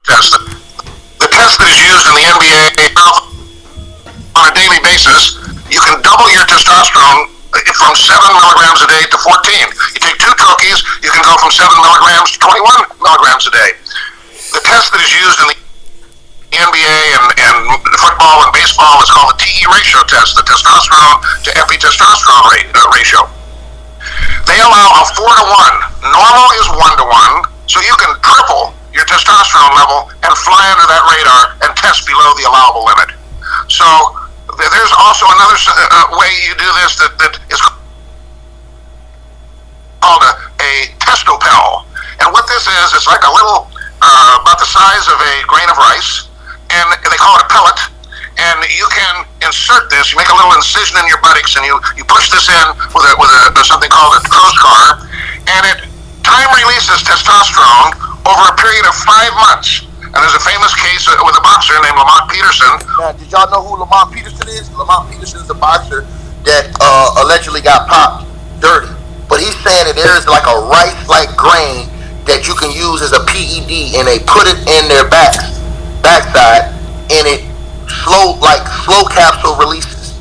test. The test that is used in the NBA on a daily basis, you can double your testosterone from 7 milligrams a day to 14. You take 2 cookies, you can go from 7 milligrams to 21 milligrams a day. The test that is used in the NBA and football and baseball is called the TE ratio test, the testosterone to epitestosterone ratio. They allow a 4 to 1. Normal is 1 to 1, so you can triple your testosterone level and fly under that radar and test below the allowable limit. So there's also another way you do this that is called a testopel. And what this is, it's like a little, about the size of a grain of rice, and they call it a pellet. And you can insert this, you make a little incision in your buttocks, and you push this in with something called a crow's car, and it time releases testosterone over a period of 5 months. And there's a famous case with a boxer named Lamont Peterson. Now, did y'all know who Lamont Peterson is? Lamont Peterson is a boxer that allegedly got popped dirty. But he's saying that there is like a rice-like grain that you can use as a PED, and they put it in their backside, and it slow capsule releases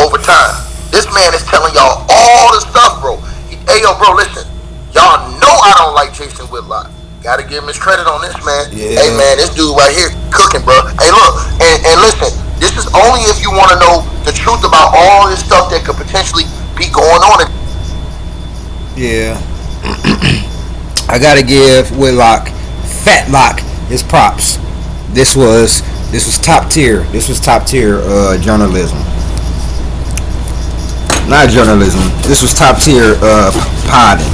over time. This man is telling y'all all the stuff, bro. Hey, yo, bro, listen. Y'all know I don't like Jason Whitlock. Gotta give him his credit on this, man. Yeah. Hey, man, this dude right here cooking, bro. Hey, look, and listen, this is only if you want to know the truth about all this stuff that could potentially be going on. Yeah. I gotta give Whitlock, Fatlock, his props. This was top tier. This was top tier journalism. Not journalism. This was top tier podding.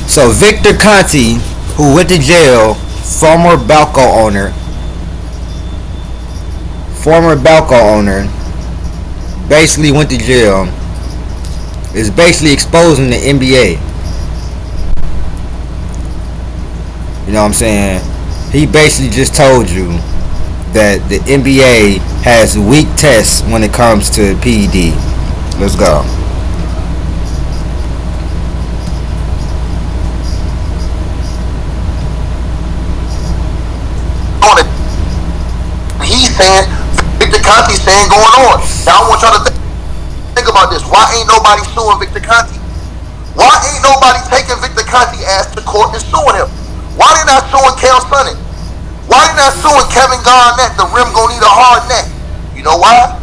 So Victor Conte, who went to jail, former Balco owner, basically went to jail, is basically exposing the NBA. You know what I'm saying? He basically just told you that the NBA has weak tests when it comes to PED. Let's go. He's saying, Victor Conte's saying going on. Now I want y'all to think about this. Why ain't nobody suing Victor Conte? Why ain't nobody taking Victor Conte ass to court and suing him? Why they not suing Cal Sonnen? Why they not suing Kevin Garnett? The rim gonna need a hard neck. You know why?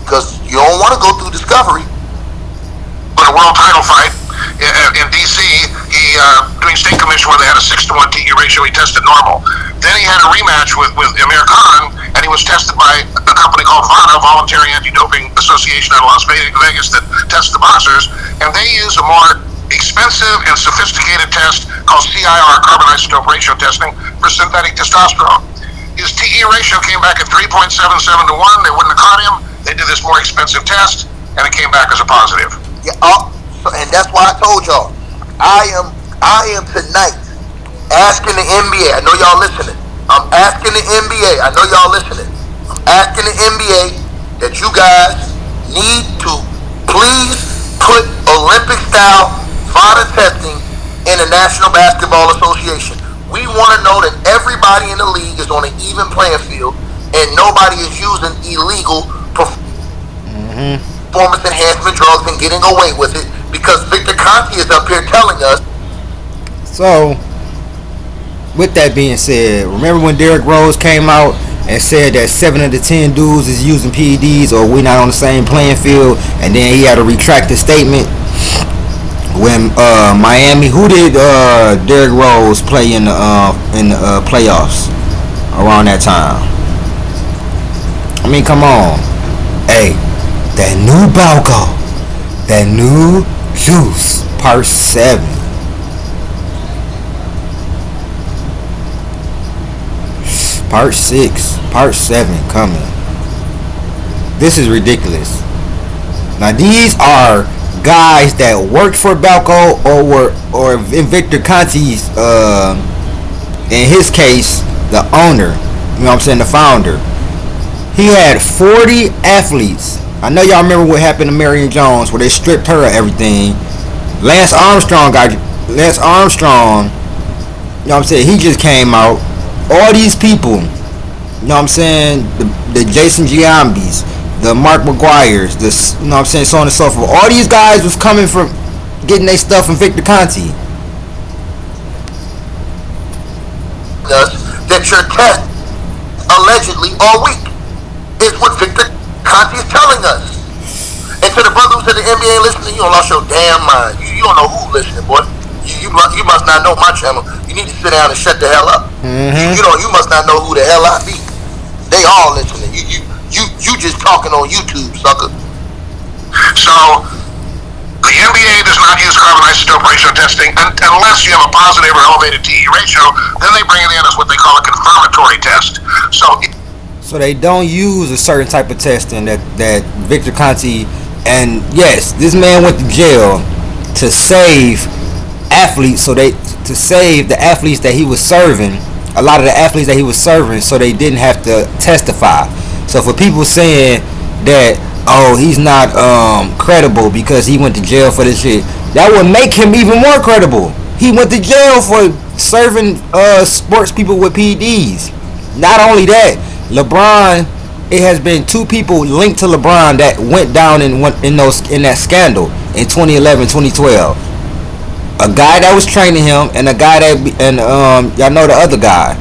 Because you don't want to go through discovery. In a world title fight in DC, he doing state commission where they had a 6 to 1 TE ratio, he tested normal. Then he had a rematch with Amir Khan, and he was tested by a company called VADA, Voluntary Anti-Doping Association in Las Vegas, that tests the boxers, and they use a more expensive and sophisticated test called CIR, carbon isotope ratio testing, for synthetic testosterone. His TE ratio came back at 3.77 to 1. They wouldn't have caught him. They did this more expensive test, and it came back as a positive. Yeah, and that's why I told y'all, I am tonight asking the NBA. I know y'all listening. I'm asking the NBA. I know y'all listening. I'm asking the NBA that you guys need to please put Olympic-style VADA testing in the National Basketball Association. We want to know that everybody in the league is on an even playing field, and nobody is using illegal performance enhancement drugs and getting away with it, because Victor Conte is up here telling us. So, with that being said, remember when Derrick Rose came out and said that 7 of the 10 dudes is using PEDs, or we're not on the same playing field, and then he had to retract the statement when Miami. Who did Derrick Rose play in the playoffs around that time? I mean, come on, hey, that new Balco, that new juice, part 7. Part 6, part 7 coming. This is ridiculous. Now these are guys that worked for Balco or in Victor Conte's in his case, the owner, you know what I'm saying, the founder. He had 40 athletes. I know y'all remember what happened to Marion Jones, where they stripped her of everything. Lance Armstrong, you know what I'm saying, he just came out all these people, you know what I'm saying, the Jason Giambis, the Mark McGuire's, you know what I'm saying, so on and so forth. All these guys was coming from getting their stuff from Victor Conte. That your test allegedly all week is what Victor Conte is telling us. And to the brother who's in the NBA listening, you don't lost your damn mind. You don't know who listening, boy. You must not know my channel. You need to sit down and shut the hell up. Mm-hmm. You must not know who the hell I be. They all listening. You just talking on YouTube, sucker. So the NBA does not use carbon isotope ratio testing unless you have a positive or elevated TE ratio. Then they bring it in as what they call a confirmatory test. So they don't use a certain type of testing that Victor Conte, and yes, this man went to jail to save athletes, to save the athletes that he was serving, a lot of the athletes that he was serving, so they didn't have to testify. So for people saying that, oh, he's not credible because he went to jail for this shit, that would make him even more credible. He went to jail for serving sports people with PEDs. Not only that, LeBron, it has been two people linked to LeBron that went down in that scandal in 2011, 2012. A guy that was training him and a guy that y'all know the other guy.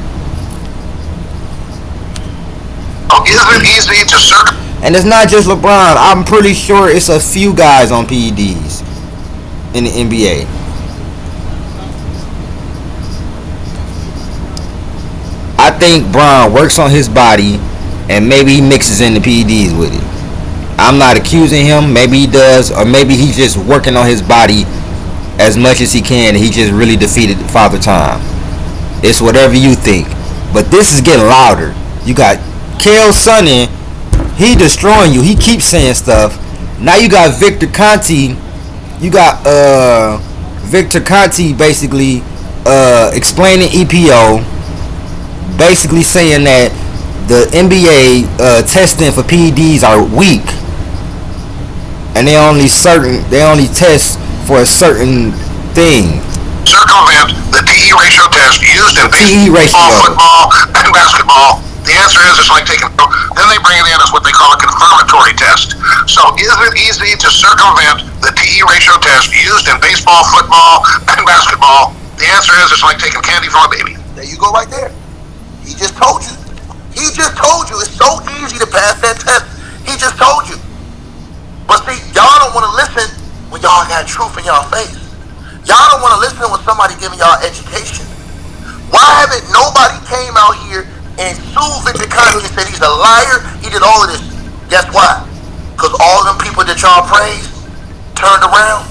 Is it easy to circumvent? And it's not just LeBron. I'm pretty sure it's a few guys on PEDs in the NBA. I think Bron works on his body and maybe he mixes in the PEDs with it. I'm not accusing him. Maybe he does, or maybe he's just working on his body as much as he can and he just really defeated Father Time. It's whatever you think. But this is getting louder. You got Cael Sonnen, he destroying you. He keeps saying stuff. Now you got Victor Conte. You got Victor Conte basically explaining EPO, basically saying that the NBA testing for PEDs are weak, and they only test for a certain thing. Circumvent the TE ratio test used in baseball, football, and basketball. The answer is it's like taking. Then they bring it in as what they call a confirmatory test. So is it easy to circumvent the TE ratio test used in baseball, football, and basketball? The answer is it's like taking candy from a baby. There you go, right there. He just told you. He just told you. It's so easy to pass that test. He just told you. But see, y'all don't want to listen when y'all got truth in y'all face. Y'all don't want to listen when somebody giving y'all education. Why haven't nobody came out here and sued Victor Conte and said he's a liar? He did all of this. Guess why? Because all of them people that y'all praised turned around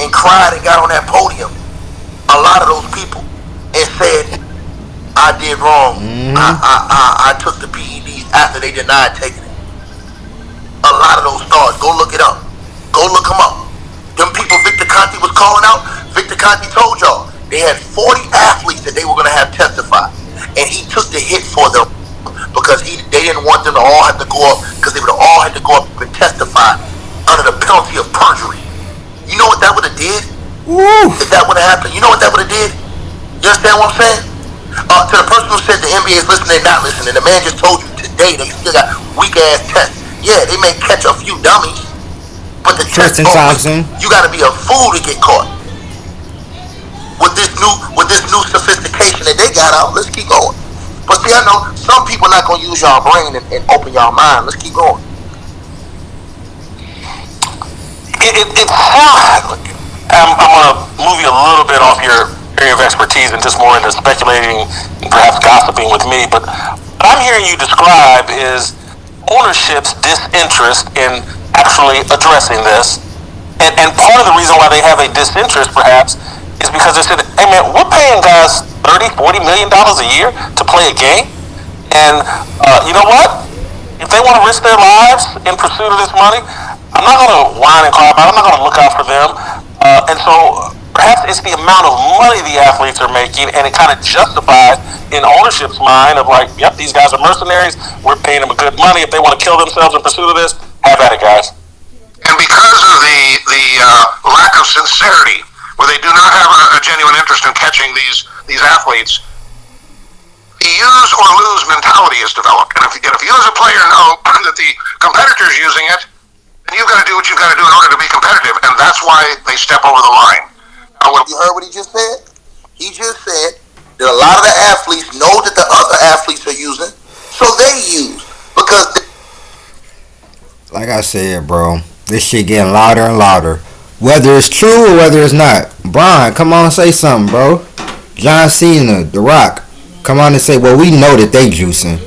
and cried and got on that podium. A lot of those people and said, I did wrong. I took the PEDs after they denied taking it. A lot of those stars. Go look it up. Go look them up. Them people Victor Conte was calling out, Victor Conte told y'all they had 40 athletes that they were going to have testify. And he took the hit for them because they didn't want them to all have to go up, because they would have all had to go up and testify under the penalty of perjury. You know what that would have did? Woo. If that would have happened, you know what that would have did? You understand what I'm saying? To the person who said the NBA is listening, they're not listening. The man just told you today they still got weak ass tests. Yeah, they may catch a few dummies, but the test Thompson, you got to be a fool to get caught. With this new sophistication that they got out, let's keep going. But see, I know some people not gonna use y'all brain and open y'all mind. Let's keep going. It's I'm gonna move you a little bit off your area of expertise and just more into speculating and perhaps gossiping with me. But what I'm hearing you describe is ownership's disinterest in actually addressing this, and part of the reason why they have a disinterest perhaps is because they said, hey man, we're paying guys $30-40 million a year to play a game, and you know what, if they want to risk their lives in pursuit of this money, I'm not going to whine and cry about it. I'm not going to look out for them, and so perhaps it's the amount of money the athletes are making, and it kind of justifies in ownership's mind of like, yep, these guys are mercenaries, we're paying them good money. If they want to kill themselves in pursuit of this, have at it, guys. And because of the lack of sincerity, where they do not have a genuine interest in catching these athletes, he used is developed. And if you as a player know that the competitor's using it, then you've got to do what you've got to do in order to be competitive, and that's why they step over the line. You heard what he just said? He just said that a lot of the athletes know that the other athletes are using, so they use. Because like I said, bro, this shit getting louder and louder. Whether it's true or whether it's not. Brian, come on and say something, bro. John Cena, The Rock, come on and say, well, we know that they juicing.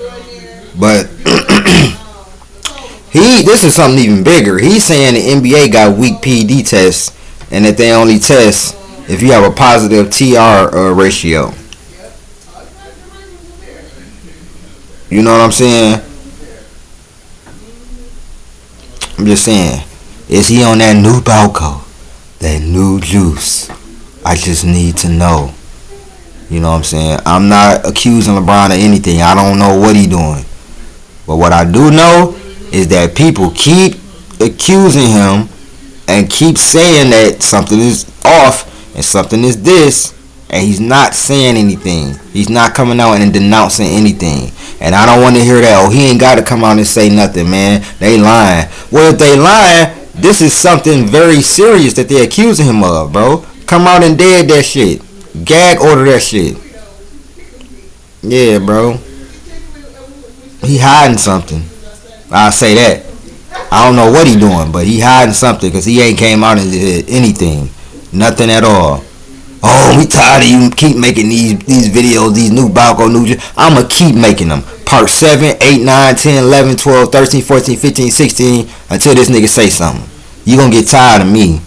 But this is something even bigger. He's saying the NBA got weak PED tests and that they only test if you have a positive TR ratio. You know what I'm saying? I'm just saying, is he on that new Balco? That new juice? I just need to know. You know what I'm saying? I'm not accusing LeBron of anything. I don't know what he doing. But what I do know is that people keep accusing him and keep saying that something is off and something is this, and he's not saying anything. He's not coming out and denouncing anything. And I don't want to hear that, oh, he ain't got to come out and say nothing, man. They lying. Well, if they lying, this is something very serious that they're accusing him of, bro. Come out and dead that shit. Gag order that shit. Yeah, bro. He hiding something. I'll say that. I don't know what he doing, but he hiding something because he ain't came out and did anything. Nothing at all. Oh, we tired of you keep making these videos, these new Balco news. I'ma keep making them. Part 7, 8, 9, 10, 11, 12, 13, 14, 15, 16 until this nigga say something. You gonna get tired of me.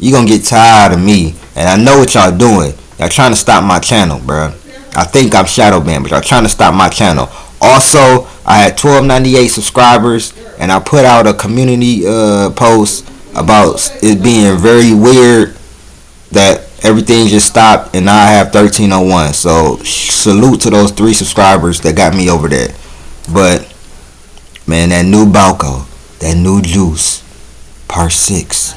You gonna get tired of me. And I know what y'all doing. Y'all trying to stop my channel, bro. I think I'm shadow banned, but y'all trying to stop my channel. Also, I had 1298 subscribers, and I put out a community post about it being very weird that everything just stopped, and now I have 1301. So salute to those 3 subscribers that got me over there. But man, that new Balco, that new juice, part 6.